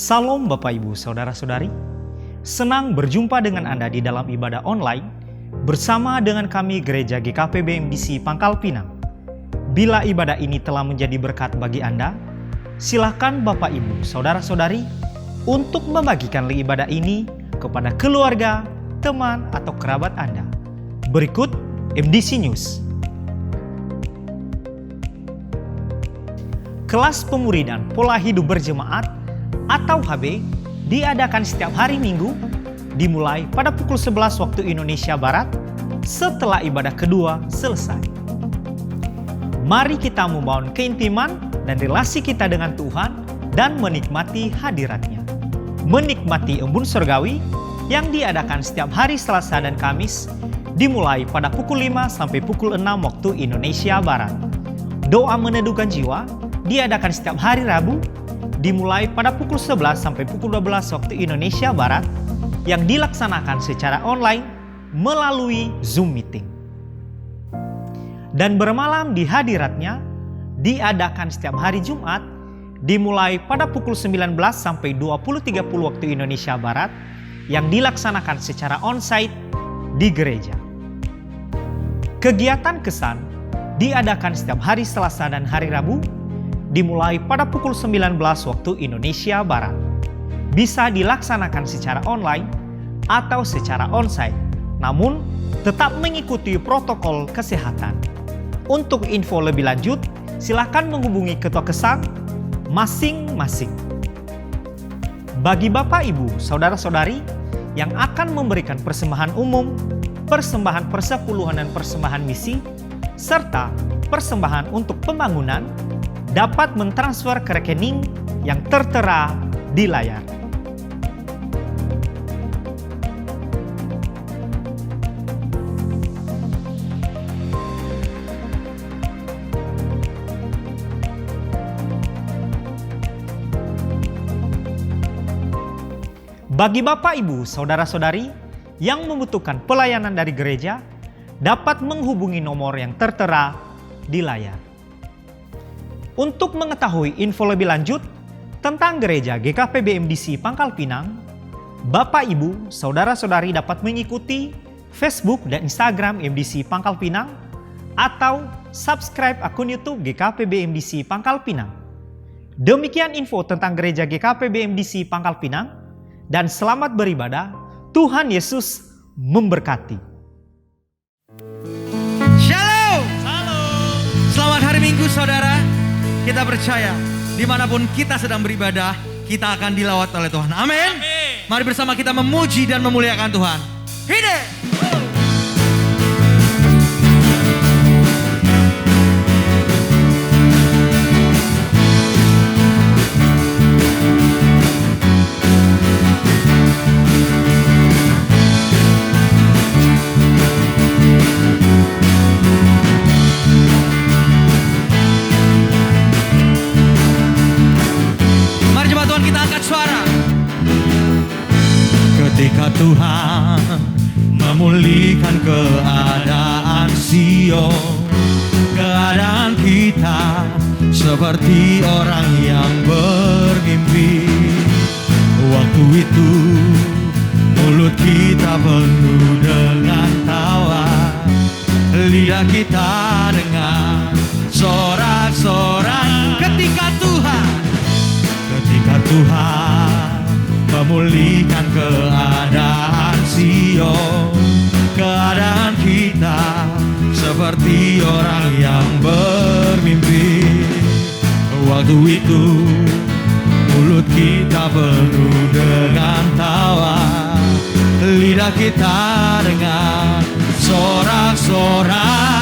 Salam Bapak Ibu Saudara-saudari, senang berjumpa dengan Anda di dalam ibadah online bersama dengan kami Gereja GKP BMDC Pangkal Pinang. Bila ibadah ini telah menjadi berkat bagi Anda, silakan Bapak Ibu Saudara-saudari untuk membagikan ibadah ini kepada keluarga, teman, atau kerabat Anda. Berikut MDC News. Kelas Pemuridan Pola Hidup Berjemaat atau HB diadakan setiap hari Minggu dimulai pada pukul 11 waktu Indonesia Barat setelah ibadah kedua selesai. Mari kita membangun keintiman dan relasi kita dengan Tuhan dan menikmati hadirat-Nya. Menikmati embun surgawi yang diadakan setiap hari Selasa dan Kamis dimulai pada pukul 5 sampai pukul 6 waktu Indonesia Barat. Doa meneduhkan jiwa diadakan setiap hari Rabu dimulai pada pukul 11 sampai pukul 12 waktu Indonesia Barat yang dilaksanakan secara online melalui Zoom Meeting. Dan bermalam di hadirat-Nya diadakan setiap hari Jumat dimulai pada pukul 19 sampai 20.30 waktu Indonesia Barat yang dilaksanakan secara onsite di gereja. Kegiatan kesan diadakan setiap hari Selasa dan hari Rabu dimulai pada pukul 19 waktu Indonesia Barat. Bisa dilaksanakan secara online atau secara onsite, namun tetap mengikuti protokol kesehatan. Untuk info lebih lanjut, silakan menghubungi ketua kesan masing-masing. Bagi Bapak, Ibu, Saudara-saudari yang akan memberikan persembahan umum, persembahan persepuluhan dan persembahan misi, serta persembahan untuk pembangunan, dapat mentransfer ke rekening yang tertera di layar. Bagi Bapak, Ibu, Saudara-saudari yang membutuhkan pelayanan dari gereja, dapat menghubungi nomor yang tertera di layar. Untuk mengetahui info lebih lanjut tentang Gereja GKP BMDC Pangkal Pinang, Bapak, Ibu, Saudara-saudari dapat mengikuti Facebook dan Instagram MDC Pangkal Pinang atau subscribe akun YouTube GKP BMDC Pangkal Pinang. Demikian info tentang Gereja GKP BMDC Pangkal Pinang dan selamat beribadah. Tuhan Yesus memberkati. Shalom. Selamat hari Minggu, saudara. Kita percaya, dimanapun kita sedang beribadah, kita akan dilawat oleh Tuhan. Amin. Mari bersama kita memuji dan memuliakan Tuhan. Hidup. Ketika Tuhan memulihkan keadaan Sion, keadaan kita seperti orang yang bermimpi. Waktu itu mulut kita penuh dengan tawa, lidah kita dengan sorak-sorai. Ketika Tuhan memulihkan keadaan Sion, keadaan kita seperti orang yang bermimpi. Waktu itu mulut kita penuh dengan tawa, lidah kita dengan sorak-sorai.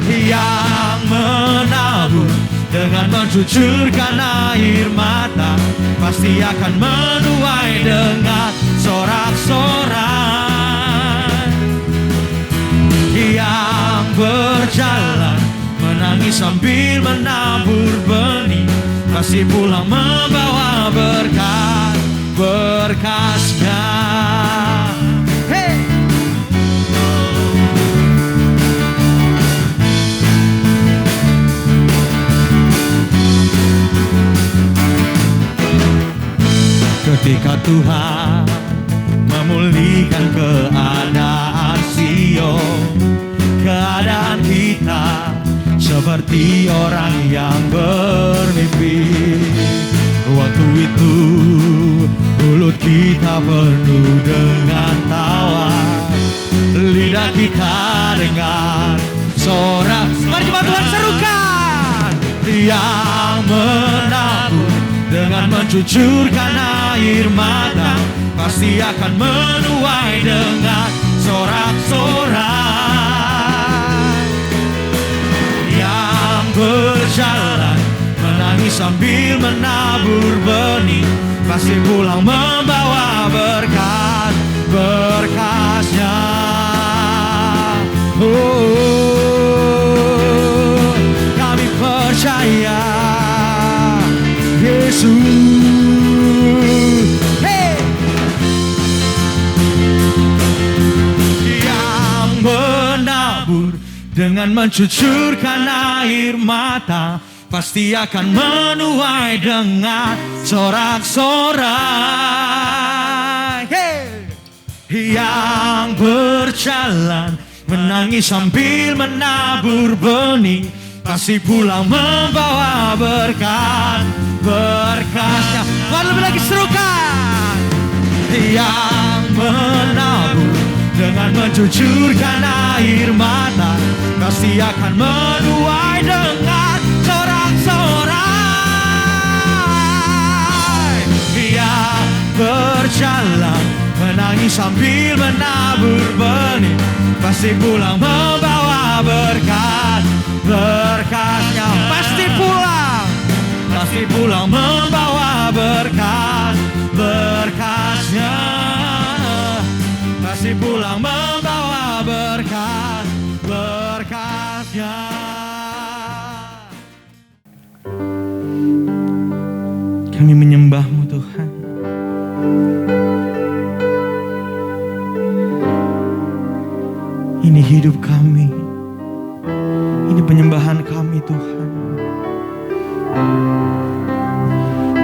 Yang menabur dengan mencucurkan air mata pasti akan menuai dengan sorak-sorai. Yang berjalan menangis sambil menabur benih pasti pulang membawa berkat-berkatnya. Hey! Tuhan memulihkan keadaan Sion. Keadaan kita seperti orang yang bermimpi. Waktu itu mulut kita penuh dengan tawa, lidah kita dengar sorak. Mari jemaat Tuhan serukan. Yang menabur dengan mencucurkan air mata pasti akan menuai dengan sorak-sorai. Yang berjalan menangis sambil menabur benih pasti pulang membawa berkat-berkatnya. Kami percaya Yesus. Yang menabur dengan mencucurkan air mata pasti akan menuai dengan sorak-sorai. Yang berjalan menangis sambil menabur benih pasti pulang membawa berkat-berkatnya. Lebih lagi serukan. Yang menabur dengan mencucurkan air mata pasti akan menuai dengan sorak-sorai. Yang berjalan menangis sambil menabur benih pasti pulang membawa berkat-berkatnya. Pasti pulang membawa berkat-berkatnya. Pasti pulang membawa berkat-berkatnya. Kami menyembah-Mu Tuhan. Ini hidup kami. Ini penyembahan kami Tuhan.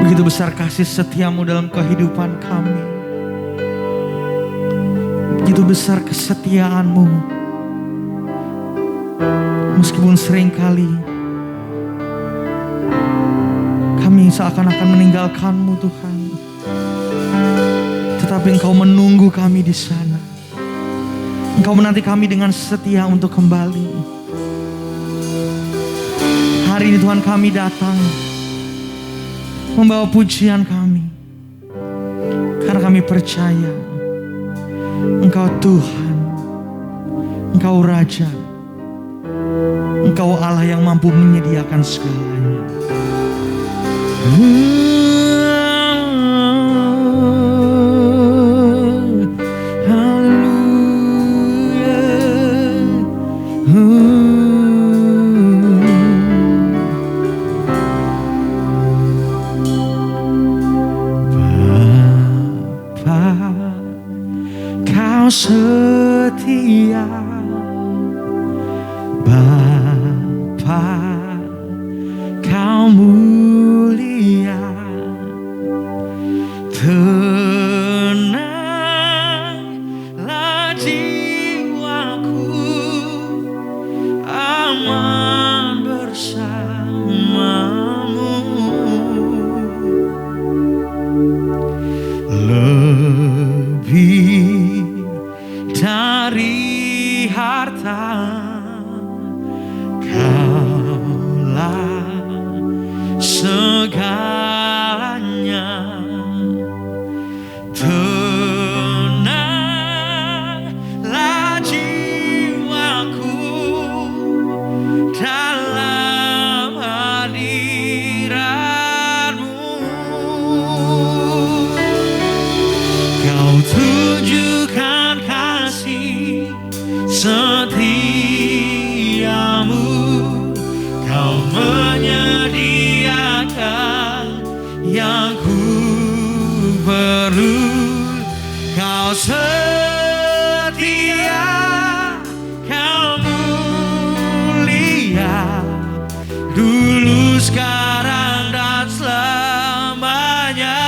Begitu besar kasih setia-Mu dalam kehidupan kami. Begitu besar kesetiaan-Mu. Meskipun seringkali kami seakan-akan meninggalkan-Mu Tuhan, tetapi Engkau menunggu kami di sana. Engkau menanti kami dengan setia untuk kembali. Hari ini Tuhan kami datang membawa pujian kami, karena kami percaya Engkau Tuhan, Engkau Raja, Engkau Allah yang mampu menyediakan segalanya. Setia Bapa, Kau mulia, tenanglah jiwaku, aman bersamamu. Lebih dari harta, Kaulah segalanya. Tenanglah jiwaku dalam hadirat-Mu. Kau tunjukkan kasih setiamu, Kau menyediakan yang ku perlu. Kau setia, Kau mulia, dulu, sekarang, dan selamanya.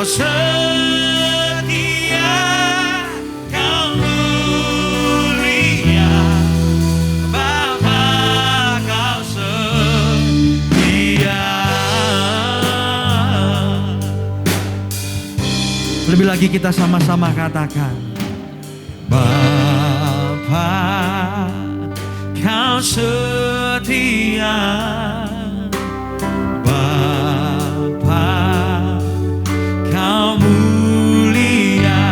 setia, kau mulia, Bapa kau setia. Lebih lagi kita sama-sama katakan, Bapa kau setia, Bapa kau mulia,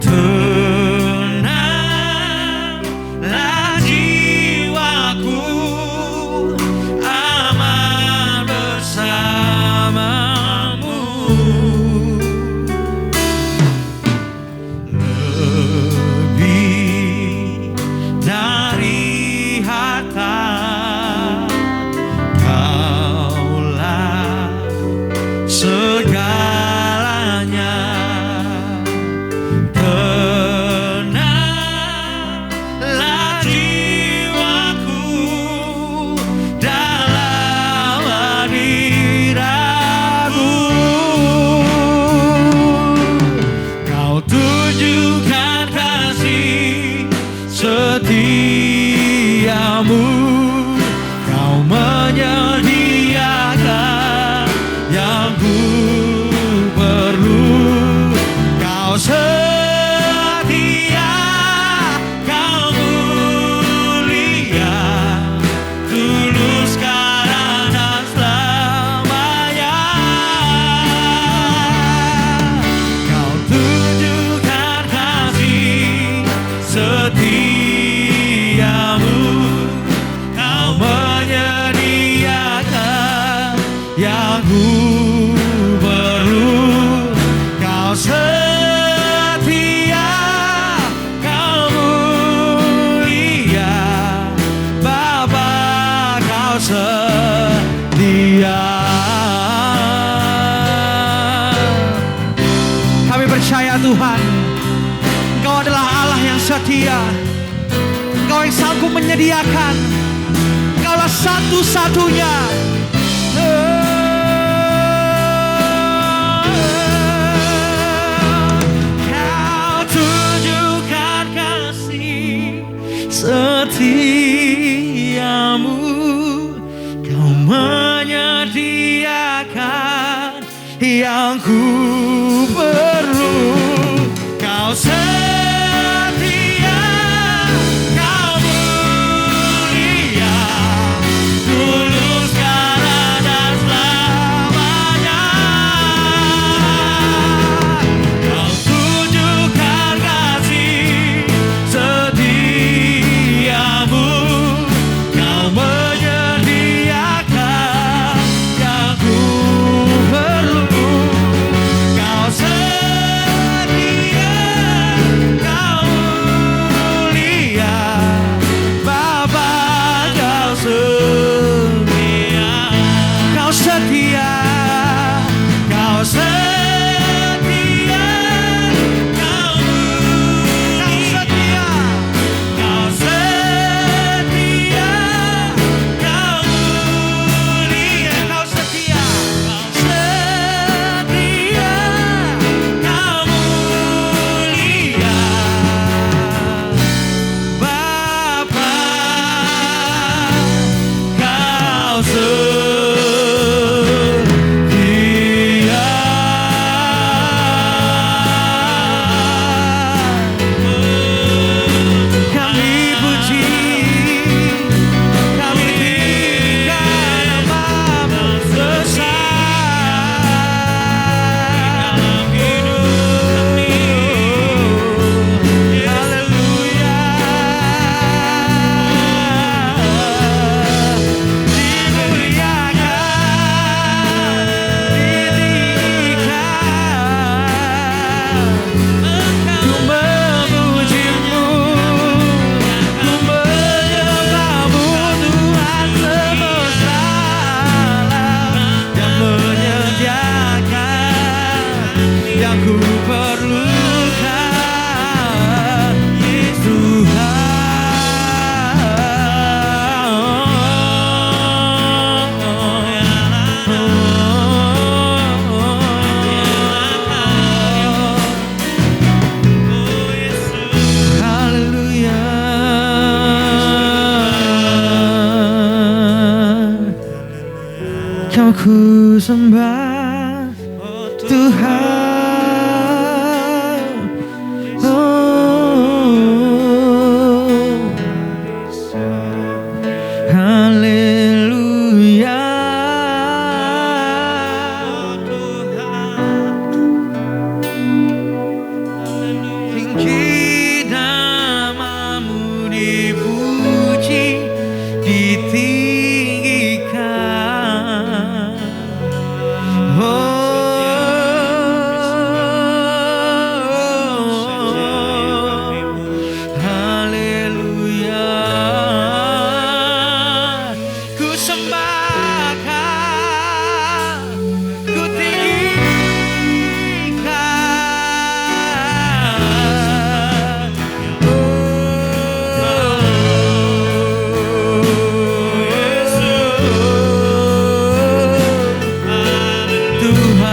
tenanglah jiwaku, aman bersamamu. Lebih dari harta, Kaulah segalanya. Tenanglah jiwaku dalam hadiramu. Kau tunjukkan kasih setiamu, kau menyediakan yang ku perlu. Kau setia, kau mulia, tulus karena selamanya. Kau tunjukkan kasih setiamu, kau menyediakan yang ku perlu. Kau setia, kau mulia, Bapa kau setia. Kami percaya Tuhan, Engkau adalah Allah yang setia. Engkau yang sanggup menyediakan. Engkaulah satu-satunya. Kau tunjukkan kasih setiamu, kau menyediakan yang ku perlu. Kau setia, kau mulia, tulus karena selamanya. Kau tunjukkan kasih setiamu, kau menyediakan yang ku perlu. Kau setia, kau mulia, Bapa kau setia. Kau setia, kau setia, kau mulia, kau setia, kau mulia, kau setia, kau setia, kau mulia, Bapa kau setia. Kau ku sembah, oh Tuhan. Oh, haleluya. Tinggi namamu dipuji, ditinggikan. Haleluya. Ku sembahkan, ku tinggikan. Tuhan,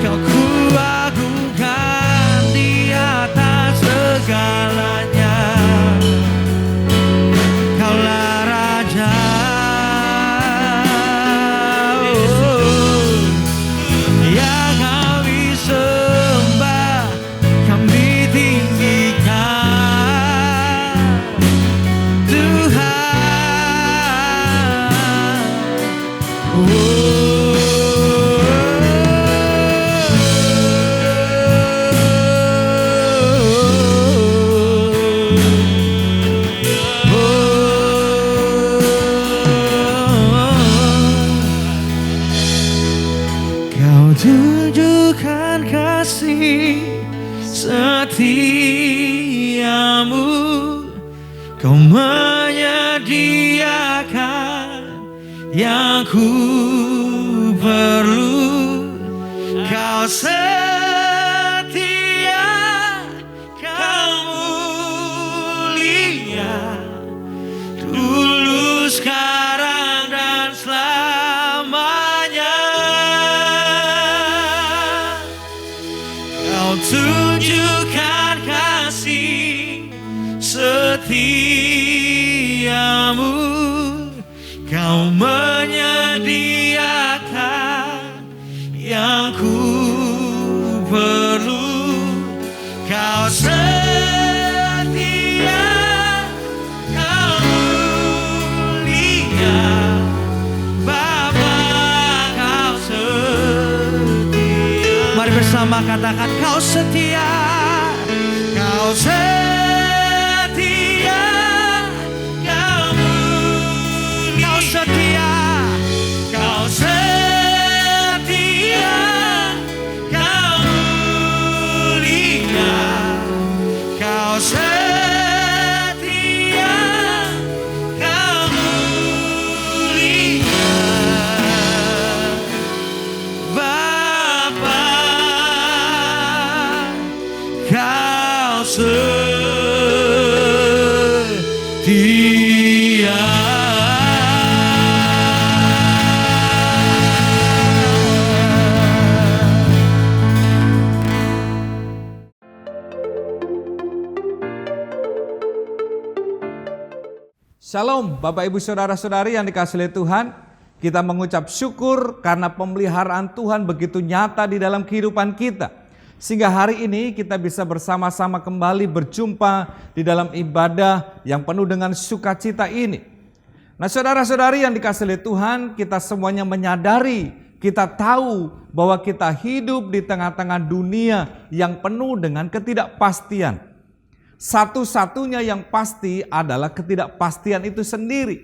Kau ku agungkan di atas segalanya. Kaulah Raja, yang kami sembah, kami tinggikan. Tuhan, Kau tunjukkan kasih setiamu, Kau menyediakan yang ku perlu. Kau setia, Kau mulia, dulu, sekarang, dan selamanya. Kau tunjukkan kasih setiamu, Kau menyediakan yang ku perlu. Kau setia, Kau mulia, Bapa, Kau setia. Mari bersama katakan, Kau setia, Kau setia, Kau mulia. Kau setia, Kau setia, Kau mulia. Kau setia, Kau mulia, Bapa, Kau setia. Shalom Bapak Ibu Saudara-saudari yang dikasihi oleh Tuhan. Kita mengucap syukur karena pemeliharaan Tuhan begitu nyata di dalam kehidupan kita. Sehingga hari ini kita bisa bersama-sama kembali berjumpa di dalam ibadah yang penuh dengan sukacita ini. Nah saudara-saudari yang dikasihi oleh Tuhan, kita semuanya menyadari, kita tahu bahwa kita hidup di tengah-tengah dunia yang penuh dengan ketidakpastian. Satu-satunya yang pasti adalah ketidakpastian itu sendiri.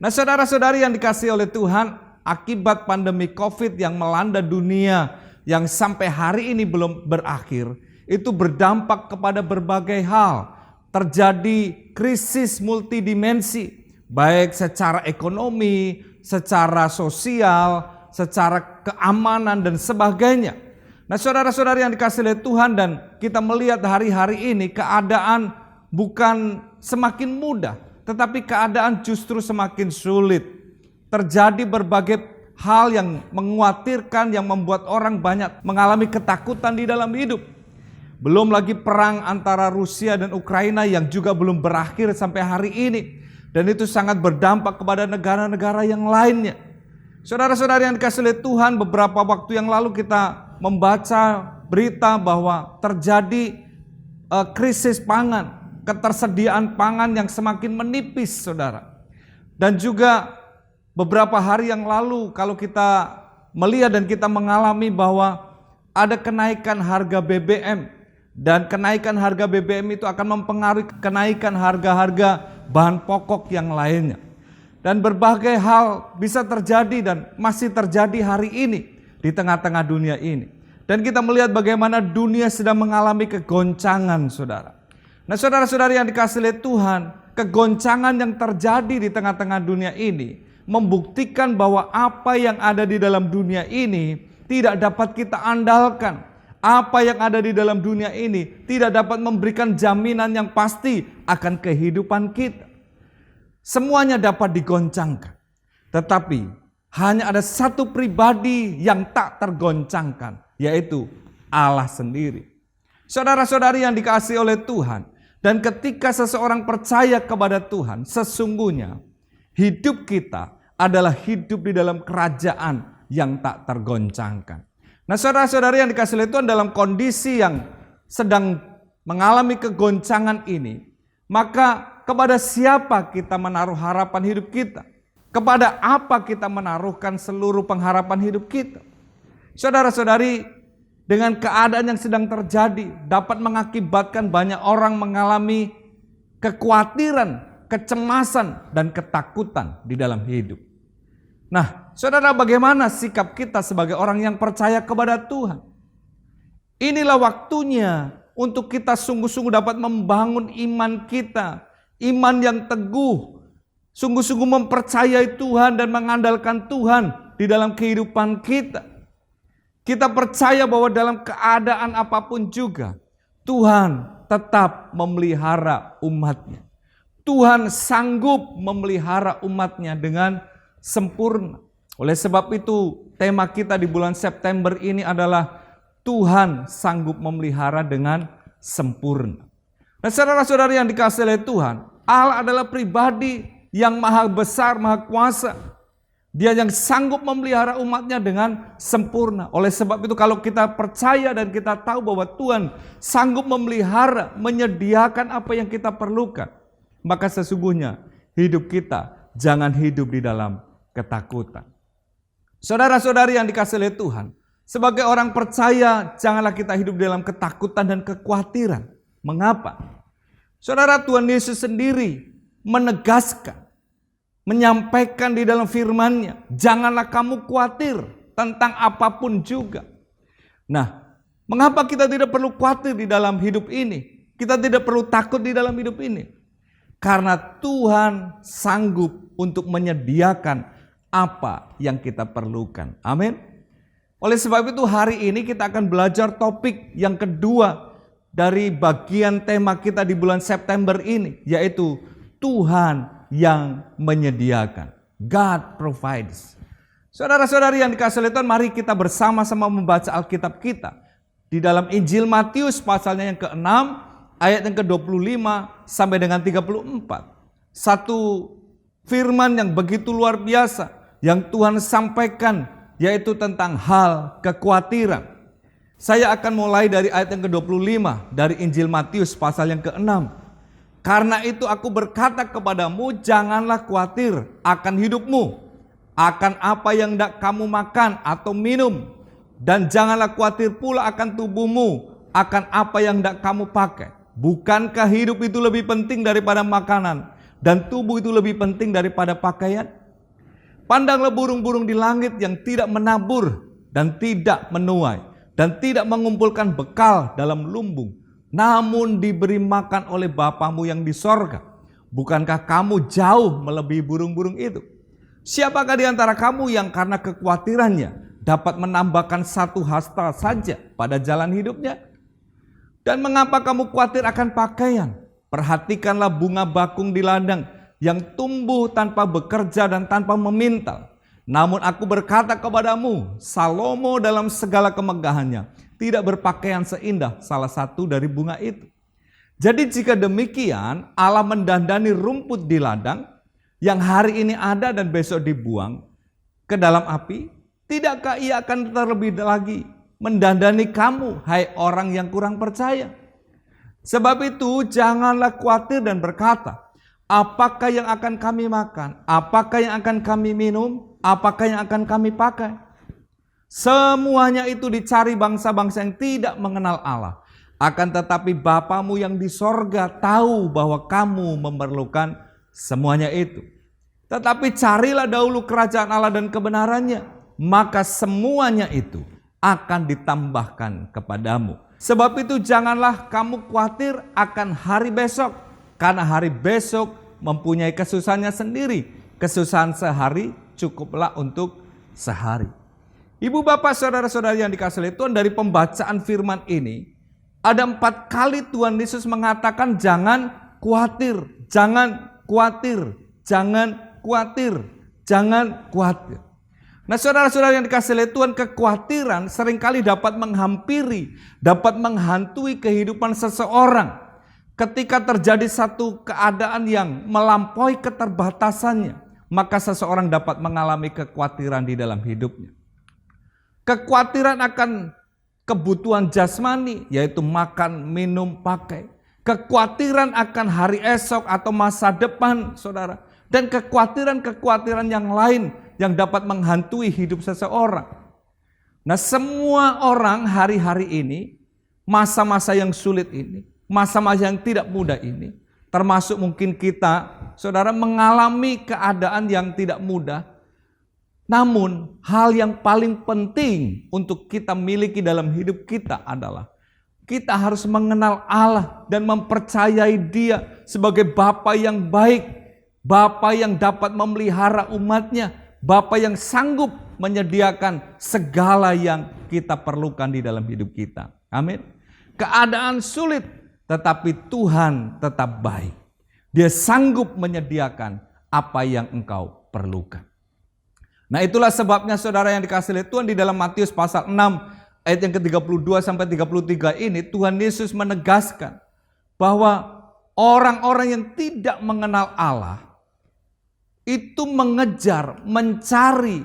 Nah saudara-saudari yang dikasihi oleh Tuhan, akibat pandemi COVID yang melanda dunia yang sampai hari ini belum berakhir, itu berdampak kepada berbagai hal. Terjadi krisis multidimensi, baik secara ekonomi, secara sosial, secara keamanan dan sebagainya. Nah saudara-saudari yang dikasihi oleh Tuhan, dan kita melihat hari-hari ini keadaan bukan semakin mudah, tetapi keadaan justru semakin sulit. Terjadi berbagai hal yang mengkhawatirkan, yang membuat orang banyak mengalami ketakutan di dalam hidup. Belum lagi perang antara Rusia dan Ukraina yang juga belum berakhir sampai hari ini. Dan itu sangat berdampak kepada negara-negara yang lainnya. Saudara-saudari yang dikasihi oleh Tuhan, beberapa waktu yang lalu kita membaca berita bahwa terjadi krisis pangan, ketersediaan pangan yang semakin menipis, saudara. Dan juga beberapa hari yang lalu kalau kita melihat dan kita mengalami bahwa ada kenaikan harga BBM. Dan kenaikan harga BBM itu akan mempengaruhi kenaikan harga-harga bahan pokok yang lainnya. Dan berbagai hal bisa terjadi dan masih terjadi hari ini di tengah-tengah dunia ini. Dan kita melihat bagaimana dunia sedang mengalami kegoncangan, saudara. Nah, saudara-saudari yang dikasihi oleh Tuhan, kegoncangan yang terjadi di tengah-tengah dunia ini membuktikan bahwa apa yang ada di dalam dunia ini tidak dapat kita andalkan. Apa yang ada di dalam dunia ini tidak dapat memberikan jaminan yang pasti akan kehidupan kita. Semuanya dapat digoncangkan. Tetapi hanya ada satu pribadi yang tak tergoncangkan, yaitu Allah sendiri. Saudara-saudari yang dikasihi oleh Tuhan, dan ketika seseorang percaya kepada Tuhan, sesungguhnya hidup kita adalah hidup di dalam kerajaan yang tak tergoncangkan. Nah, saudara-saudari yang dikasihi oleh Tuhan, dalam kondisi yang sedang mengalami kegoncangan ini, maka kepada siapa kita menaruh harapan hidup kita? Kepada apa kita menaruhkan seluruh pengharapan hidup kita? Saudara-saudari, dengan keadaan yang sedang terjadi dapat mengakibatkan banyak orang mengalami kekhawatiran, kecemasan, dan ketakutan di dalam hidup. Nah, saudara, bagaimana sikap kita sebagai orang yang percaya kepada Tuhan? Inilah waktunya untuk kita sungguh-sungguh dapat membangun iman kita. Iman yang teguh, sungguh-sungguh mempercayai Tuhan dan mengandalkan Tuhan di dalam kehidupan kita. Kita percaya bahwa dalam keadaan apapun juga, Tuhan tetap memelihara umatnya. Tuhan sanggup memelihara umatnya dengan sempurna. Oleh sebab itu, tema kita di bulan September ini adalah Tuhan sanggup memelihara dengan sempurna. Nah, saudara-saudari yang dikasihi oleh Tuhan, Allah adalah pribadi yang maha besar, maha kuasa. Dia yang sanggup memelihara umatnya dengan sempurna. Oleh sebab itu, kalau kita percaya dan kita tahu bahwa Tuhan sanggup memelihara, menyediakan apa yang kita perlukan, maka sesungguhnya hidup kita jangan hidup di dalam ketakutan. Saudara-saudari yang dikasihi oleh Tuhan, sebagai orang percaya janganlah kita hidup dalam ketakutan dan kekhawatiran. Mengapa? Saudara, Tuhan Yesus sendiri menegaskan, menyampaikan di dalam firman-Nya, janganlah kamu khawatir tentang apapun juga. Nah, mengapa kita tidak perlu khawatir di dalam hidup ini? Kita tidak perlu takut di dalam hidup ini. Karena Tuhan sanggup untuk menyediakan apa yang kita perlukan. Amin. Oleh sebab itu hari ini kita akan belajar topik yang kedua dari bagian tema kita di bulan September ini, yaitu Tuhan yang menyediakan. God provides. Saudara-saudari yang dikasihi oleh Tuhan, mari kita bersama-sama membaca Alkitab kita. Di dalam Injil Matius pasalnya yang ke-6, ayat yang ke-25 sampai dengan 34. Satu firman yang begitu luar biasa yang Tuhan sampaikan, yaitu tentang hal kekhawatiran. Saya akan mulai dari ayat yang ke-25 dari Injil Matius pasal yang ke-6. Karena itu aku berkata kepadamu, janganlah khawatir akan hidupmu, akan apa yang hendak kamu makan atau minum, dan janganlah khawatir pula akan tubuhmu, akan apa yang hendak kamu pakai. Bukankah hidup itu lebih penting daripada makanan, dan tubuh itu lebih penting daripada pakaian? Pandanglah burung-burung di langit yang tidak menabur dan tidak menuai dan tidak mengumpulkan bekal dalam lumbung, namun diberi makan oleh Bapamu yang di sorga. Bukankah kamu jauh melebihi burung-burung itu? Siapakah di antara kamu yang karena kekhawatirannya dapat menambahkan satu hasta saja pada jalan hidupnya? Dan mengapa kamu khawatir akan pakaian? Perhatikanlah bunga bakung di ladang yang tumbuh tanpa bekerja dan tanpa memintal. Namun aku berkata kepadamu, Salomo dalam segala kemegahannya tidak berpakaian seindah salah satu dari bunga itu. Jadi jika demikian Allah mendandani rumput di ladang yang hari ini ada dan besok dibuang ke dalam api, tidakkah ia akan terlebih lagi mendandani kamu, hai orang yang kurang percaya? Sebab itu janganlah khawatir dan berkata, apakah yang akan kami makan? Apakah yang akan kami minum? Apakah yang akan kami pakai? Semuanya itu dicari bangsa-bangsa yang tidak mengenal Allah. Akan tetapi Bapamu yang di sorga tahu bahwa kamu memerlukan semuanya itu. Tetapi carilah dahulu kerajaan Allah dan kebenarannya, maka semuanya itu akan ditambahkan kepadamu. Sebab itu janganlah kamu khawatir akan hari besok, karena hari besok mempunyai kesusahannya sendiri. Kesusahan sehari cukuplah untuk sehari. Ibu bapak saudara-saudari yang dikasihi oleh Tuhan, dari pembacaan firman ini ada 4 kali Tuhan Yesus mengatakan jangan khawatir, jangan khawatir, jangan khawatir, jangan khawatir. Nah saudara-saudara yang dikasihi oleh Tuhan, kekhawatiran seringkali dapat menghampiri, dapat menghantui kehidupan seseorang. Ketika terjadi satu keadaan yang melampaui keterbatasannya, maka seseorang dapat mengalami kekhawatiran di dalam hidupnya. Kekhawatiran akan kebutuhan jasmani, yaitu makan, minum, pakai. Kekhawatiran akan hari esok atau masa depan, saudara. Dan kekhawatiran-kekhawatiran yang lain yang dapat menghantui hidup seseorang. Nah semua orang hari-hari ini, masa-masa yang sulit ini, masa-masa yang tidak mudah ini, termasuk mungkin kita, saudara, mengalami keadaan yang tidak mudah. Namun hal yang paling penting untuk kita miliki dalam hidup kita adalah kita harus mengenal Allah dan mempercayai Dia sebagai Bapa yang baik, Bapa yang dapat memelihara umatnya, Bapa yang sanggup menyediakan segala yang kita perlukan di dalam hidup kita. Amin. Keadaan sulit, tetapi Tuhan tetap baik. Dia sanggup menyediakan apa yang engkau perlukan. Nah itulah sebabnya saudara yang dikasihi oleh Tuhan, di dalam Matius pasal 6 ayat yang ke-32 sampai 33 ini Tuhan Yesus menegaskan bahwa orang-orang yang tidak mengenal Allah itu mengejar, mencari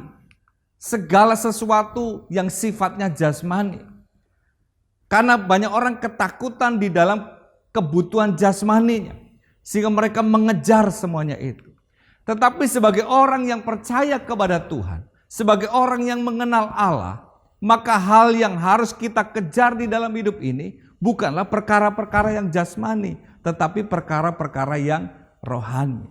segala sesuatu yang sifatnya jasmani. Karena banyak orang ketakutan di dalam kebutuhan jasmaninya, sehingga mereka mengejar semuanya itu. Tetapi sebagai orang yang percaya kepada Tuhan, sebagai orang yang mengenal Allah, maka hal yang harus kita kejar di dalam hidup ini bukanlah perkara-perkara yang jasmani, tetapi perkara-perkara yang rohani.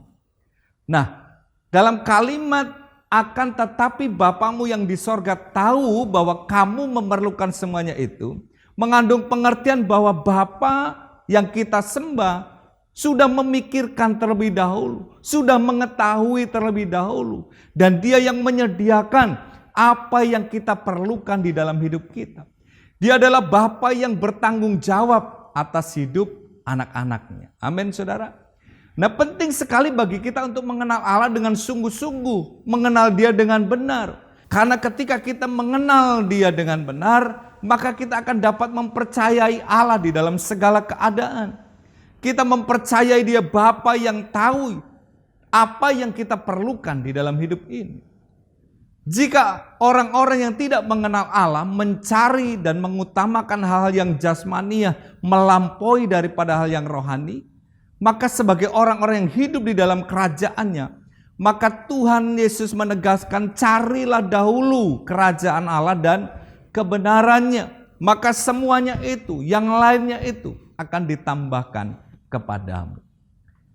Nah, dalam kalimat akan tetapi Bapamu yang di sorga tahu bahwa kamu memerlukan semuanya itu, mengandung pengertian bahwa Bapa yang kita sembah sudah memikirkan terlebih dahulu, sudah mengetahui terlebih dahulu, dan Dia yang menyediakan apa yang kita perlukan di dalam hidup kita. Dia adalah Bapa yang bertanggung jawab atas hidup anak-anaknya. Amin saudara. Nah penting sekali bagi kita untuk mengenal Allah dengan sungguh-sungguh, mengenal Dia dengan benar. Karena ketika kita mengenal Dia dengan benar, maka kita akan dapat mempercayai Allah di dalam segala keadaan. Kita mempercayai Dia Bapa yang tahu apa yang kita perlukan di dalam hidup ini. Jika orang-orang yang tidak mengenal Allah mencari dan mengutamakan hal-hal yang jasmaniah melampaui daripada hal yang rohani, maka sebagai orang-orang yang hidup di dalam kerajaannya, maka Tuhan Yesus menegaskan carilah dahulu kerajaan Allah dan kebenarannya. Maka semuanya itu, yang lainnya itu akan ditambahkan kepadamu.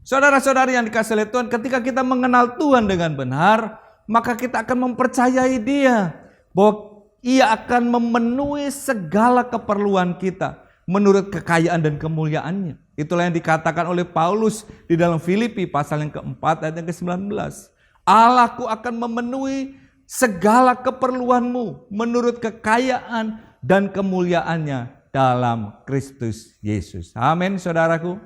Saudara-saudari yang dikasihi oleh Tuhan, ketika kita mengenal Tuhan dengan benar, maka kita akan mempercayai Dia bahwa Ia akan memenuhi segala keperluan kita menurut kekayaan dan kemuliaannya. Itulah yang dikatakan oleh Paulus di dalam Filipi pasal yang keempat ayat yang ke-19. Allahku akan memenuhi segala keperluanmu menurut kekayaan dan kemuliaannya dalam Kristus Yesus. Amin saudaraku.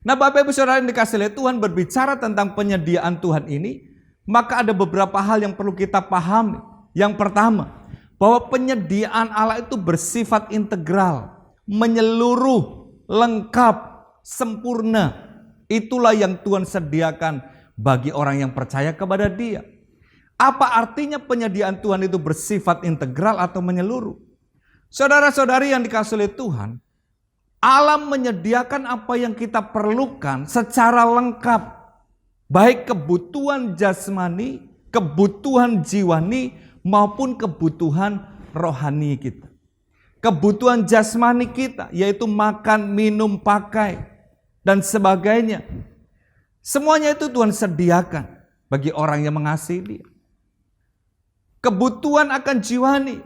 Nah Bapak Ibu Saudara yang dikasihi oleh Tuhan, berbicara tentang penyediaan Tuhan ini, maka ada beberapa hal yang perlu kita pahami. Yang pertama, bahwa penyediaan Allah itu bersifat integral, menyeluruh, lengkap, sempurna. Itulah yang Tuhan sediakan bagi orang yang percaya kepada Dia. Apa artinya penyediaan Tuhan itu bersifat integral atau menyeluruh? Saudara-saudari yang dikasihi oleh Tuhan, Allah menyediakan apa yang kita perlukan secara lengkap. Baik kebutuhan jasmani, kebutuhan jiwani, maupun kebutuhan rohani kita. Kebutuhan jasmani kita, yaitu makan, minum, pakai, dan sebagainya. Semuanya itu Tuhan sediakan bagi orang yang mengasihi Dia. Kebutuhan akan jiwani,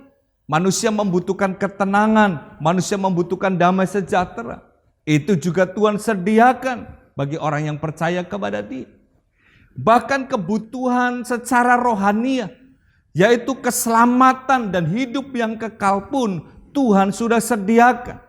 manusia membutuhkan ketenangan, manusia membutuhkan damai sejahtera. Itu juga Tuhan sediakan bagi orang yang percaya kepada Dia. Bahkan kebutuhan secara rohania, yaitu keselamatan dan hidup yang kekal pun Tuhan sudah sediakan.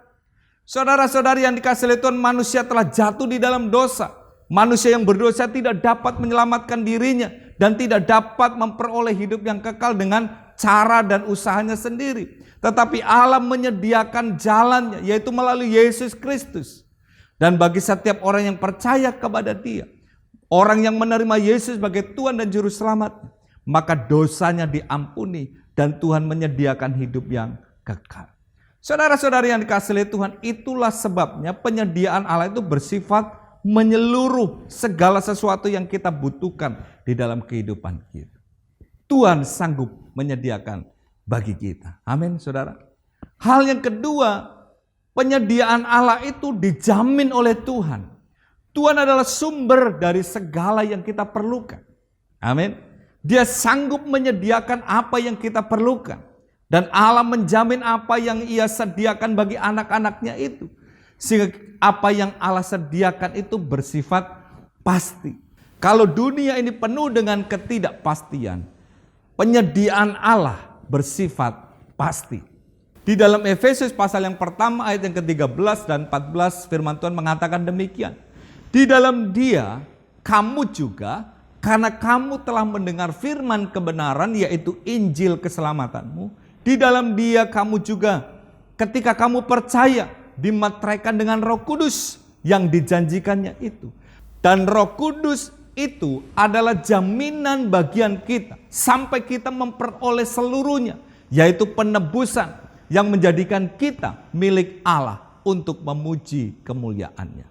Saudara-saudari yang dikasihi oleh Tuhan, manusia telah jatuh di dalam dosa. Manusia yang berdosa tidak dapat menyelamatkan dirinya dan tidak dapat memperoleh hidup yang kekal dengan cara dan usahanya sendiri. Tetapi Allah menyediakan jalannya, yaitu melalui Yesus Kristus. Dan bagi setiap orang yang percaya kepada Dia, orang yang menerima Yesus sebagai Tuhan dan Juru Selamat, maka dosanya diampuni dan Tuhan menyediakan hidup yang kekal. Saudara-saudari yang dikasihi oleh Tuhan, itulah sebabnya penyediaan Allah itu bersifat menyeluruh segala sesuatu yang kita butuhkan di dalam kehidupan kita. Tuhan sanggup menyediakan bagi kita. Amin, saudara. Hal yang kedua, penyediaan Allah itu dijamin oleh Tuhan. Tuhan adalah sumber dari segala yang kita perlukan. Amin. Dia sanggup menyediakan apa yang kita perlukan. Dan Allah menjamin apa yang Ia sediakan bagi anak-anaknya itu. Sehingga apa yang Allah sediakan itu bersifat pasti. Kalau dunia ini penuh dengan ketidakpastian, penyediaan Allah bersifat pasti. Di dalam Efesus pasal yang pertama ayat yang ke-13 dan 14 firman Tuhan mengatakan demikian. Di dalam Dia kamu juga, karena kamu telah mendengar firman kebenaran, yaitu Injil keselamatanmu. Di dalam Dia kamu juga ketika kamu percaya dimeteraikan dengan Roh Kudus yang dijanjikannya itu. Dan Roh Kudus itu adalah jaminan bagian kita sampai kita memperoleh seluruhnya, yaitu penebusan yang menjadikan kita milik Allah untuk memuji kemuliaan-Nya.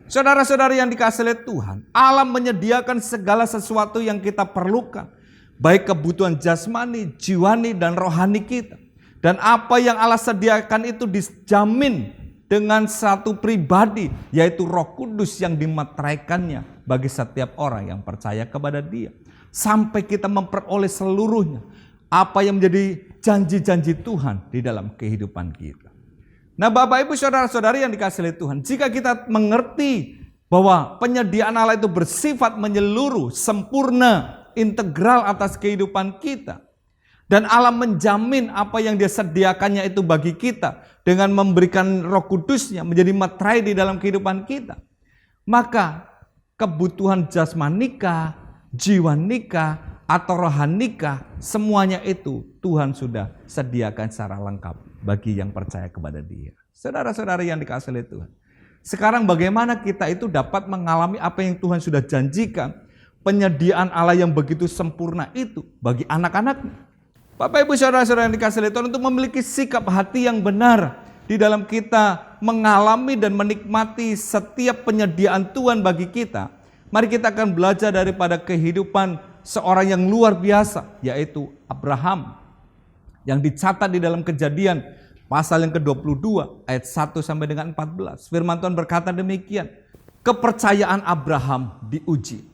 Saudara-saudari yang dikasihi oleh Tuhan, Allah menyediakan segala sesuatu yang kita perlukan. Baik kebutuhan jasmani, jiwani, dan rohani kita. Dan apa yang Allah sediakan itu dijamin dengan satu pribadi, yaitu Roh Kudus yang dimeteraikannya bagi setiap orang yang percaya kepada Dia. Sampai kita memperoleh seluruhnya. Apa yang menjadi janji-janji Tuhan di dalam kehidupan kita. Nah, Bapak Ibu saudara-saudari yang dikasihi oleh Tuhan, jika kita mengerti bahwa penyediaan Allah itu bersifat menyeluruh, sempurna, integral atas kehidupan kita, dan Allah menjamin apa yang Dia sediakannya itu bagi kita dengan memberikan Roh Kudusnya menjadi materai di dalam kehidupan kita, maka kebutuhan jasmanika, jiwanika, atau rohanika, semuanya itu Tuhan sudah sediakan secara lengkap bagi yang percaya kepada Dia. Saudara-saudari yang dikasihi oleh Tuhan, sekarang bagaimana kita itu dapat mengalami apa yang Tuhan sudah janjikan, penyediaan Allah yang begitu sempurna itu bagi anak-anaknya. Bapak Ibu saudara-saudara yang dikasihi oleh Tuhan, untuk memiliki sikap hati yang benar di dalam kita mengalami dan menikmati setiap penyediaan Tuhan bagi kita, mari kita akan belajar daripada kehidupan seorang yang luar biasa, yaitu Abraham, yang dicatat di dalam Kejadian pasal yang ke-22 ayat 1 sampai dengan 14. Firman Tuhan berkata demikian, kepercayaan Abraham diuji.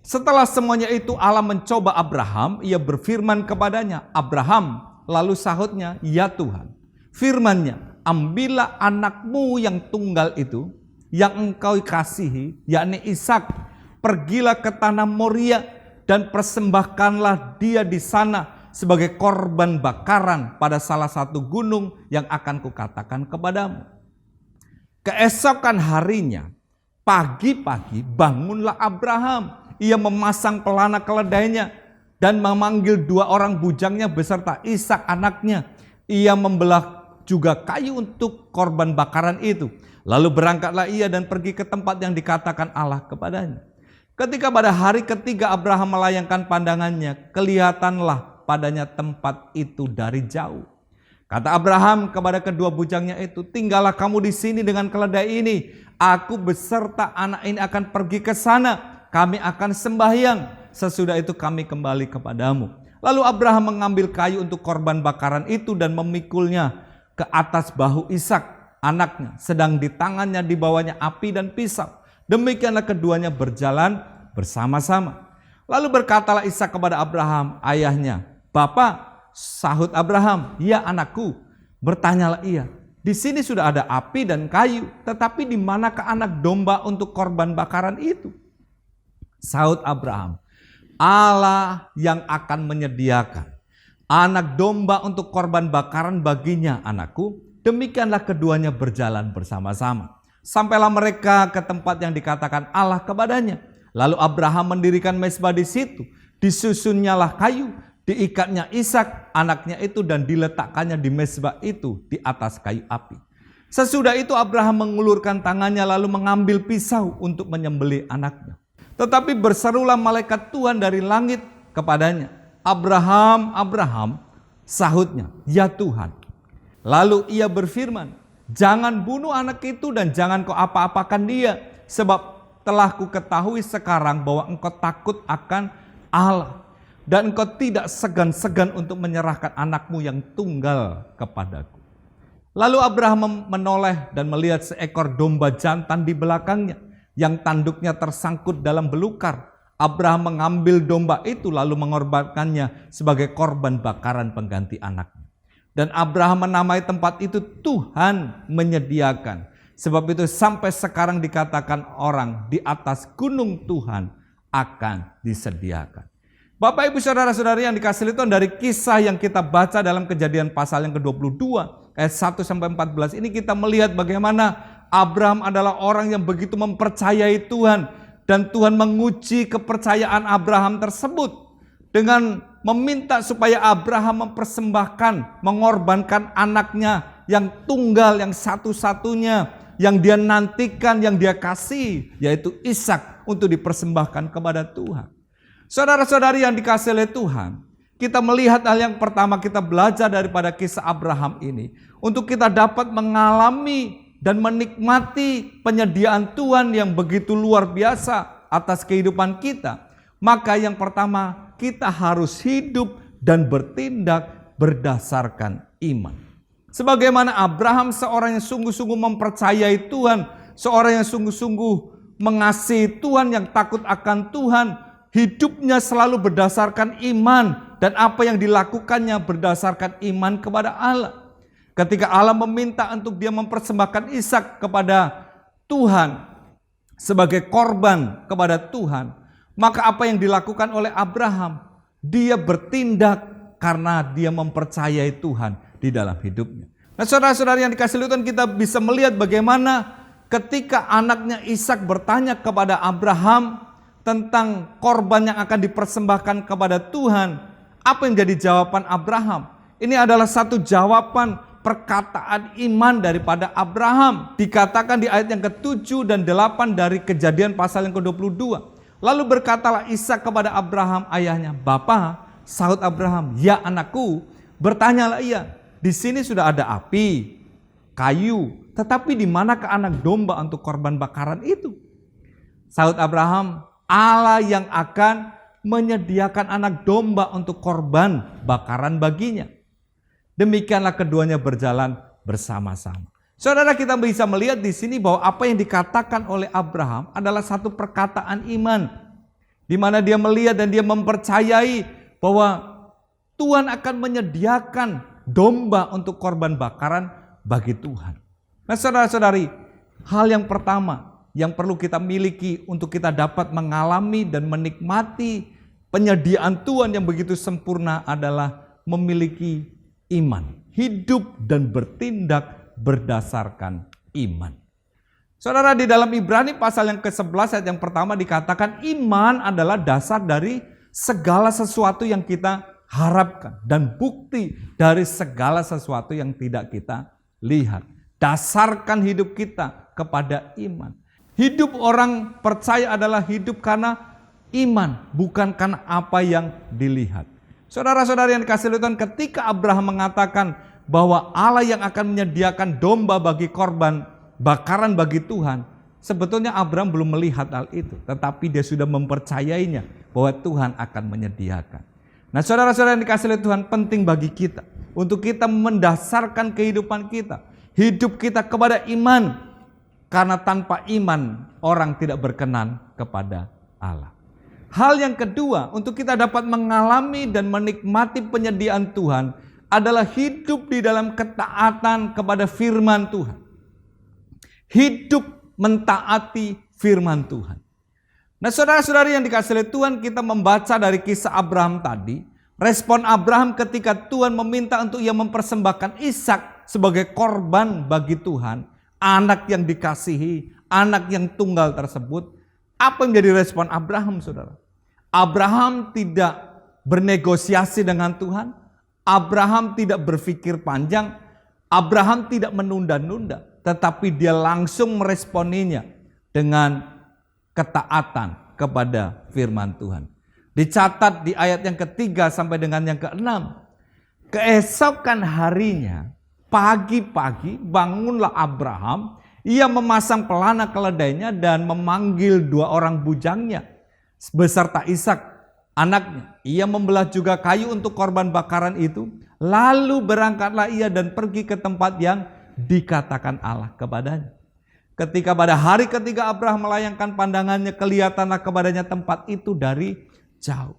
Setelah semuanya itu Allah mencoba Abraham, Ia berfirman kepadanya, Abraham, lalu sahutnya, ya Tuhan. Firman-Nya, ambillah anakmu yang tunggal itu, yang engkau kasihi, yakni Ishak, pergilah ke tanah Moria dan persembahkanlah dia di sana sebagai korban bakaran pada salah satu gunung yang akan kukatakan kepadamu. Keesokan harinya, pagi-pagi bangunlah Abraham. Ia memasang pelana keledainya dan memanggil 2 orang bujangnya beserta Ishak anaknya. Ia membelah juga kayu untuk korban bakaran itu. Lalu berangkatlah ia dan pergi ke tempat yang dikatakan Allah kepadanya. Ketika pada hari ketiga Abraham melayangkan pandangannya, kelihatanlah padanya tempat itu dari jauh. Kata Abraham kepada kedua bujangnya itu, tinggallah kamu di sini dengan keledai ini. Aku beserta anak ini akan pergi ke sana. Kami akan sembahyang. Sesudah itu kami kembali kepadamu. Lalu Abraham mengambil kayu untuk korban bakaran itu dan memikulnya ke atas bahu Ishak, anaknya. Sedang di tangannya dibawanya api dan pisau. Demikianlah keduanya berjalan bersama-sama. Lalu berkatalah Ishak kepada Abraham, ayahnya, Bapa, sahut Abraham, ya anakku. Bertanyalah ia, di sini sudah ada api dan kayu, tetapi di manakah anak domba untuk korban bakaran itu? Sahut Abraham, Allah yang akan menyediakan anak domba untuk korban bakaran baginya, anakku. Demikianlah keduanya berjalan bersama-sama. Sampailah mereka ke tempat yang dikatakan Allah kepadanya. Lalu Abraham mendirikan mezbah di situ. Disusunnyalah kayu, diikatnya Ishak anaknya itu dan diletakkannya di mezbah itu di atas kayu api. Sesudah itu Abraham mengulurkan tangannya lalu mengambil pisau untuk menyembelih anaknya. Tetapi berserulah malaikat Tuhan dari langit kepadanya, Abraham, Abraham, sahutnya, ya Tuhan. Lalu ia berfirman, jangan bunuh anak itu dan jangan kau apa-apakan dia, sebab telah ku ketahui sekarang bahwa engkau takut akan Allah dan engkau tidak segan-segan untuk menyerahkan anakmu yang tunggal kepadaku. Lalu Abraham menoleh dan melihat seekor domba jantan di belakangnya yang tanduknya tersangkut dalam belukar. Abraham mengambil domba itu lalu mengorbankannya sebagai korban bakaran pengganti anaknya. Dan Abraham menamai tempat itu Tuhan menyediakan. Sebab itu sampai sekarang dikatakan orang di atas gunung Tuhan akan disediakan. Bapak Ibu Saudara-saudari yang dikasihi Tuhan, dari kisah yang kita baca dalam Kejadian pasal yang ke-22 ayat 1-14 ini kita melihat bagaimana Abraham adalah orang yang begitu mempercayai Tuhan. Dan Tuhan menguji kepercayaan Abraham tersebut dengan meminta supaya Abraham mempersembahkan, mengorbankan anaknya yang tunggal, yang satu-satunya, yang dia nantikan, yang dia kasih, yaitu Ishak untuk dipersembahkan kepada Tuhan. Saudara-saudari yang dikasihi oleh Tuhan, kita melihat hal yang pertama kita belajar daripada kisah Abraham ini, untuk kita dapat mengalami dan menikmati penyediaan Tuhan yang begitu luar biasa atas kehidupan kita. Maka yang pertama, kita harus hidup dan bertindak berdasarkan iman. Sebagaimana Abraham, seorang yang sungguh-sungguh mempercayai Tuhan, seorang yang sungguh-sungguh mengasihi Tuhan, yang takut akan Tuhan, hidupnya selalu berdasarkan iman, dan apa yang dilakukannya berdasarkan iman kepada Allah. Ketika Allah meminta untuk dia mempersembahkan Ishak kepada Tuhan sebagai korban kepada Tuhan, maka apa yang dilakukan oleh Abraham? Dia bertindak karena dia mempercayai Tuhan di dalam hidupnya. Nah, saudara-saudari yang dikasihi Tuhan, kita bisa melihat bagaimana ketika anaknya Ishak bertanya kepada Abraham tentang korban yang akan dipersembahkan kepada Tuhan, apa yang jadi jawaban Abraham? Ini adalah satu jawaban perkataan iman daripada Abraham. Dikatakan di ayat yang ke-7 dan 8 dari Kejadian pasal yang ke-22. Lalu berkatalah Ishak kepada Abraham ayahnya, Bapa, sahut Abraham, ya anakku. Bertanyalah ia, di sini sudah ada api, kayu, tetapi di manakah anak domba untuk korban bakaran itu? Sahut Abraham, Allah yang akan menyediakan anak domba untuk korban bakaran baginya. Demikianlah keduanya berjalan bersama-sama. Saudara, kita bisa melihat di sini bahwa apa yang dikatakan oleh Abraham adalah satu perkataan iman, di mana dia melihat dan dia mempercayai bahwa Tuhan akan menyediakan domba untuk korban bakaran bagi Tuhan. Nah, saudara-saudari, hal yang pertama yang perlu kita miliki untuk kita dapat mengalami dan menikmati penyediaan Tuhan yang begitu sempurna adalah memiliki iman, hidup dan bertindak berdasarkan iman. Saudara, di dalam Ibrani pasal yang ke-11 ayat yang pertama dikatakan iman adalah dasar dari segala sesuatu yang kita harapkan dan bukti dari segala sesuatu yang tidak kita lihat. Dasarkan hidup kita kepada iman. Hidup orang percaya adalah hidup karena iman, bukan karena apa yang dilihat. Saudara-saudara yang dikasihi Tuhan, ketika Abraham mengatakan bahwa Allah yang akan menyediakan domba bagi korban bakaran bagi Tuhan, sebetulnya Abraham belum melihat hal itu, tetapi dia sudah mempercayainya bahwa Tuhan akan menyediakan. Nah, saudara-saudara yang dikasihi Tuhan, penting bagi kita untuk kita mendasarkan kehidupan kita, hidup kita kepada iman, karena tanpa iman orang tidak berkenan kepada Allah. Hal yang kedua, untuk kita dapat mengalami dan menikmati penyediaan Tuhan adalah hidup di dalam ketaatan kepada firman Tuhan. Hidup mentaati firman Tuhan. Nah, saudara-saudari yang dikasihi Tuhan, kita membaca dari kisah Abraham tadi. Respon Abraham ketika Tuhan meminta untuk ia mempersembahkan Ishak sebagai korban bagi Tuhan. Anak yang dikasihi, anak yang tunggal tersebut. Apa yang menjadi respon Abraham, saudara? Abraham tidak bernegosiasi dengan Tuhan. Abraham tidak berpikir panjang. Abraham tidak menunda-nunda. Tetapi dia langsung meresponinya dengan ketaatan kepada firman Tuhan. Dicatat di ayat yang ketiga sampai dengan yang keenam. Keesokan harinya, pagi-pagi bangunlah Abraham. Ia memasang pelana keledainya dan memanggil 2 orang bujangnya beserta Ishak anaknya. Ia membelah juga kayu untuk korban bakaran itu. Lalu berangkatlah ia dan pergi ke tempat yang dikatakan Allah kepadanya. Ketika pada hari ketiga Abraham melayangkan pandangannya, kelihatanlah kepadanya tempat itu dari jauh.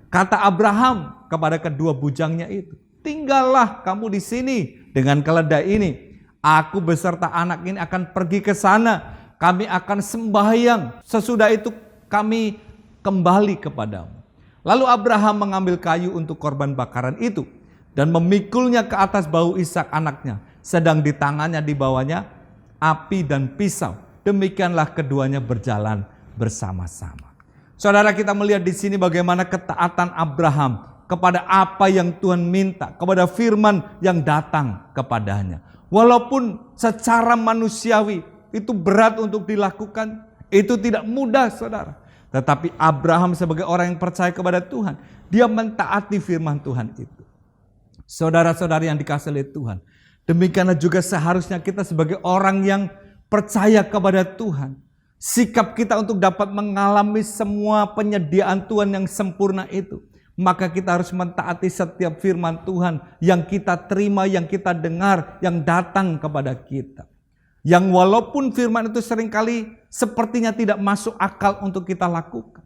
Kata Abraham kepada kedua bujangnya itu, tinggallah kamu di sini dengan keledai ini. Aku beserta anak ini akan pergi ke sana. Kami akan sembahyang. Sesudah itu kami kembali kepadamu. Lalu Abraham mengambil kayu untuk korban bakaran itu dan memikulnya ke atas bahu Ishak anaknya. Sedang di tangannya dibawanya api dan pisau. Demikianlah keduanya berjalan bersama-sama. Saudara, kita melihat di sini bagaimana ketaatan Abraham kepada apa yang Tuhan minta, kepada firman yang datang kepadanya. Walaupun secara manusiawi itu berat untuk dilakukan, itu tidak mudah, saudara. Tetapi Abraham sebagai orang yang percaya kepada Tuhan, dia mentaati firman Tuhan itu. Saudara-saudari yang dikasihi Tuhan, demikianlah juga seharusnya kita sebagai orang yang percaya kepada Tuhan. Sikap kita untuk dapat mengalami semua penyediaan Tuhan yang sempurna itu. Maka kita harus mentaati setiap firman Tuhan yang kita terima, yang kita dengar, yang datang kepada kita. Yang walaupun firman itu seringkali sepertinya tidak masuk akal untuk kita lakukan.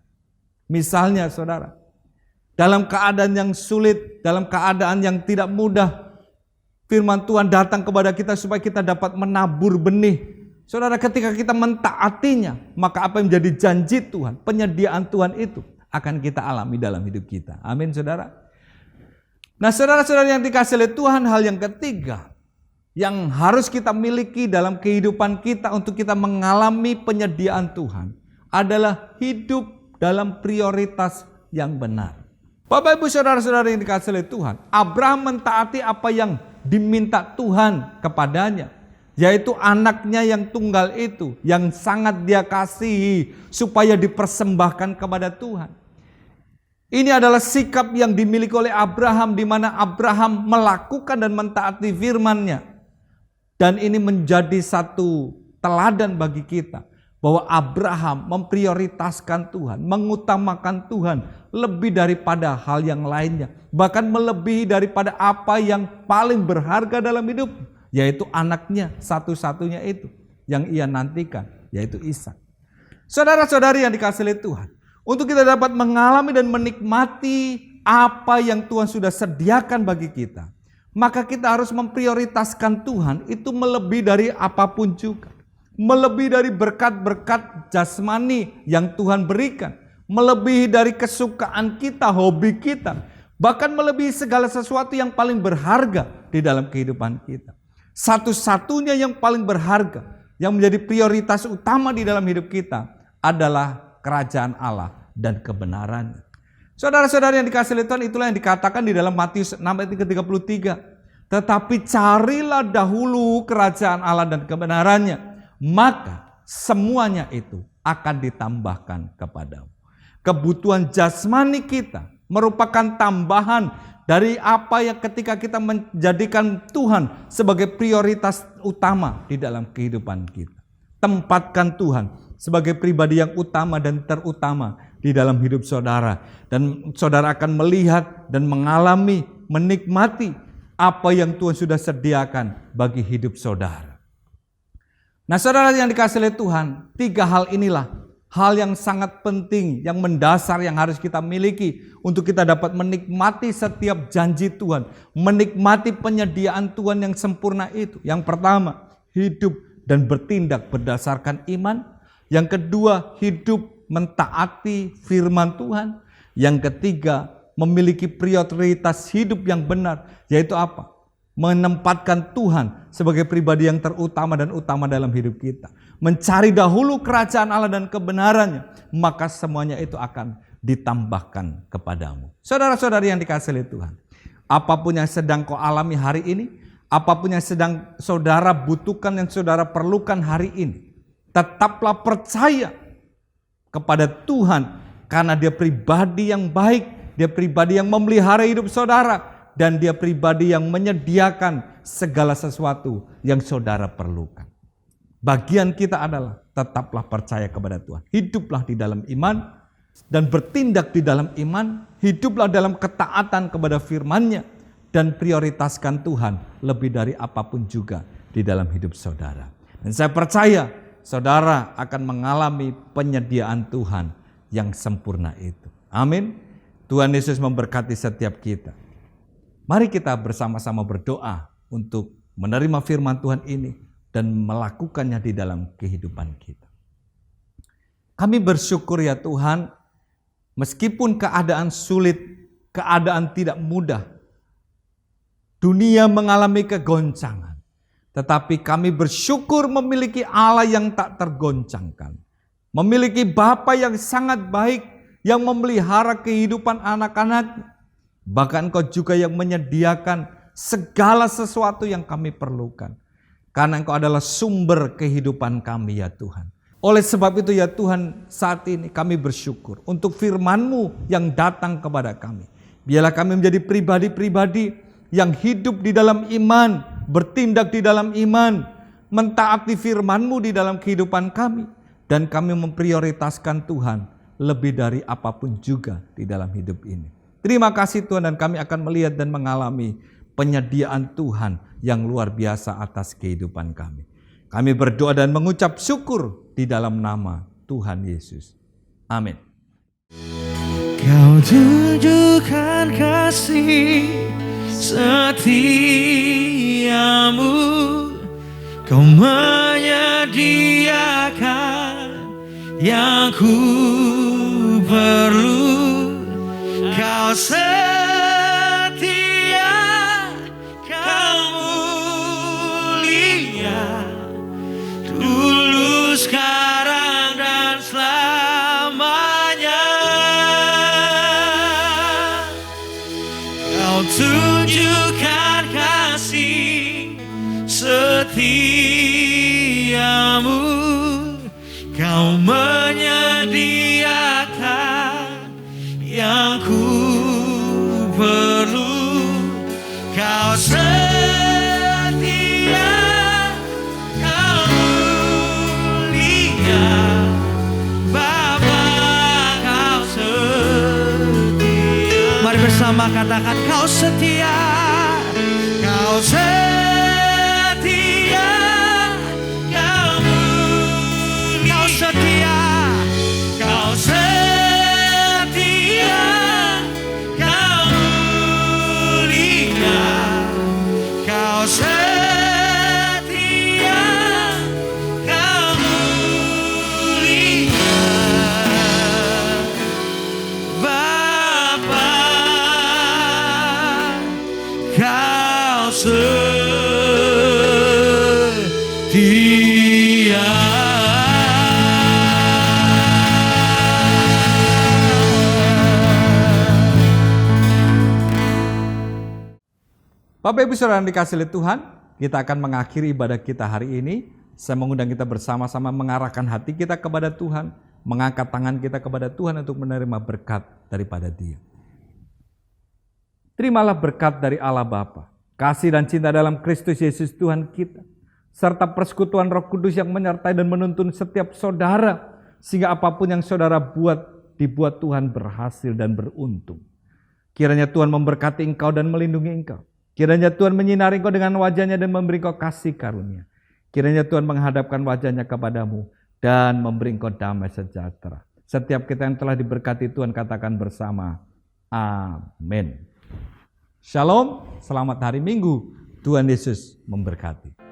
Misalnya saudara, dalam keadaan yang sulit, dalam keadaan yang tidak mudah, firman Tuhan datang kepada kita supaya kita dapat menabur benih. Saudara, ketika kita mentaatinya, maka apa yang menjadi janji Tuhan, penyediaan Tuhan itu akan kita alami dalam hidup kita. Amin, saudara. Nah, saudara-saudara yang dikasihi Tuhan, hal yang ketiga yang harus kita miliki dalam kehidupan kita untuk kita mengalami penyediaan Tuhan adalah hidup dalam prioritas yang benar. Bapak, Ibu, saudara-saudara yang dikasihi Tuhan, Abraham mentaati apa yang diminta Tuhan kepadanya, yaitu anaknya yang tunggal itu, yang sangat dia kasihi supaya dipersembahkan kepada Tuhan. Ini adalah sikap yang dimiliki oleh Abraham, di mana Abraham melakukan dan mentaati firman-Nya. Dan ini menjadi satu teladan bagi kita, bahwa Abraham memprioritaskan Tuhan, mengutamakan Tuhan lebih daripada hal yang lainnya. Bahkan melebihi daripada apa yang paling berharga dalam hidup, yaitu anaknya satu-satunya itu yang ia nantikan, yaitu Ishak. Saudara-saudari yang dikasihi Tuhan, untuk kita dapat mengalami dan menikmati apa yang Tuhan sudah sediakan bagi kita, maka kita harus memprioritaskan Tuhan itu melebihi dari apapun juga. Melebihi dari berkat-berkat jasmani yang Tuhan berikan. Melebihi dari kesukaan kita, hobi kita. Bahkan melebihi segala sesuatu yang paling berharga di dalam kehidupan kita. Satu-satunya yang paling berharga, yang menjadi prioritas utama di dalam hidup kita adalah kerajaan Allah dan kebenarannya. Saudara-saudara yang dikasihi Tuhan, itulah yang dikatakan di dalam Matius 6 ayat 33. Tetapi carilah dahulu kerajaan Allah dan kebenarannya, maka semuanya itu akan ditambahkan kepadamu. kebutuhan jasmani kita merupakan tambahan dari apa yang ketika kita menjadikan Tuhan sebagai prioritas utama di dalam kehidupan kita. Tempatkan Tuhan sebagai pribadi yang utama dan terutama di dalam hidup saudara. Dan saudara akan melihat dan mengalami, menikmati apa yang Tuhan sudah sediakan bagi hidup saudara. Nah saudara yang dikasihi oleh Tuhan, 3 hal inilah hal yang sangat penting, yang mendasar yang harus kita miliki untuk kita dapat menikmati setiap janji Tuhan, menikmati penyediaan Tuhan yang sempurna itu. Yang pertama, hidup dan bertindak berdasarkan iman. Yang kedua, hidup mentaati firman Tuhan. Yang ketiga, memiliki prioritas hidup yang benar, yaitu apa? Menempatkan Tuhan sebagai pribadi yang terutama dan utama dalam hidup kita. Mencari dahulu kerajaan Allah dan kebenarannya, maka semuanya itu akan ditambahkan kepadamu. Saudara-saudari yang dikasihi oleh Tuhan, apapun yang sedang kau alami hari ini, apapun yang sedang saudara butuhkan, yang saudara perlukan hari ini, tetaplah percaya kepada Tuhan, karena Dia pribadi yang baik, Dia pribadi yang memelihara hidup saudara, dan Dia pribadi yang menyediakan segala sesuatu yang saudara perlukan. Bagian kita adalah tetaplah percaya kepada Tuhan. Hiduplah di dalam iman dan bertindak di dalam iman. Hiduplah dalam ketaatan kepada firman-Nya dan prioritaskan Tuhan lebih dari apapun juga di dalam hidup saudara. Dan saya percaya saudara akan mengalami penyediaan Tuhan yang sempurna itu. Amin. Tuhan Yesus memberkati setiap kita. Mari kita bersama-sama berdoa untuk menerima firman Tuhan ini dan melakukannya di dalam kehidupan kita. Kami bersyukur ya Tuhan, meskipun keadaan sulit, keadaan tidak mudah, dunia mengalami kegoncangan, tetapi kami bersyukur memiliki Allah yang tak tergoncangkan, memiliki Bapa yang sangat baik, yang memelihara kehidupan anak-anak. Bahkan Engkau juga yang menyediakan segala sesuatu yang kami perlukan. Karena Engkau adalah sumber kehidupan kami ya Tuhan. Oleh sebab itu ya Tuhan, saat ini kami bersyukur untuk firman-Mu yang datang kepada kami. Biarlah kami menjadi pribadi-pribadi yang hidup di dalam iman, bertindak di dalam iman, mentaati firman-Mu di dalam kehidupan kami. Dan kami memprioritaskan Tuhan lebih dari apapun juga di dalam hidup ini. Terima kasih Tuhan, dan kami akan melihat dan mengalami penyediaan Tuhan yang luar biasa atas kehidupan kami. Kami berdoa dan mengucap syukur di dalam nama Tuhan Yesus. Amin. Kau tunjukkan kasih setiamu, Kau menyediakan yang ku perlu. Kau setia, Kau mulia, dulu, sekarang, dan selamanya. Kau tunjukkan kasih setiamu, Kau menyediakan yang ku perlu. Kau setia, Kau mulia, Bapa, Kau setia. Mari bersama katakan, Kau setia, Kau setia, Kau mulia, Kau setia, Kau setia. Kau setia, Kau mulia, Bapa, Kau setia. Bapak Ibu Saudara yang dikasihi oleh Tuhan, kita akan mengakhiri ibadah kita hari ini. Saya mengundang kita bersama-sama mengarahkan hati kita kepada Tuhan mengangkat tangan kita kepada Tuhan untuk menerima berkat daripada Dia. Terimalah berkat dari Allah Bapa, kasih dan cinta dalam Kristus Yesus Tuhan kita, serta persekutuan Roh Kudus yang menyertai dan menuntun setiap saudara, sehingga apapun yang saudara buat, dibuat Tuhan berhasil dan beruntung. Kiranya Tuhan memberkati engkau dan melindungi engkau. Kiranya Tuhan menyinari engkau dengan wajah-Nya dan memberi engkau kasih karunia. Kiranya Tuhan menghadapkan wajah-Nya kepadamu dan memberi engkau damai sejahtera. Setiap kita yang telah diberkati Tuhan katakan bersama, amin. Shalom, selamat hari Minggu. Tuhan Yesus memberkati.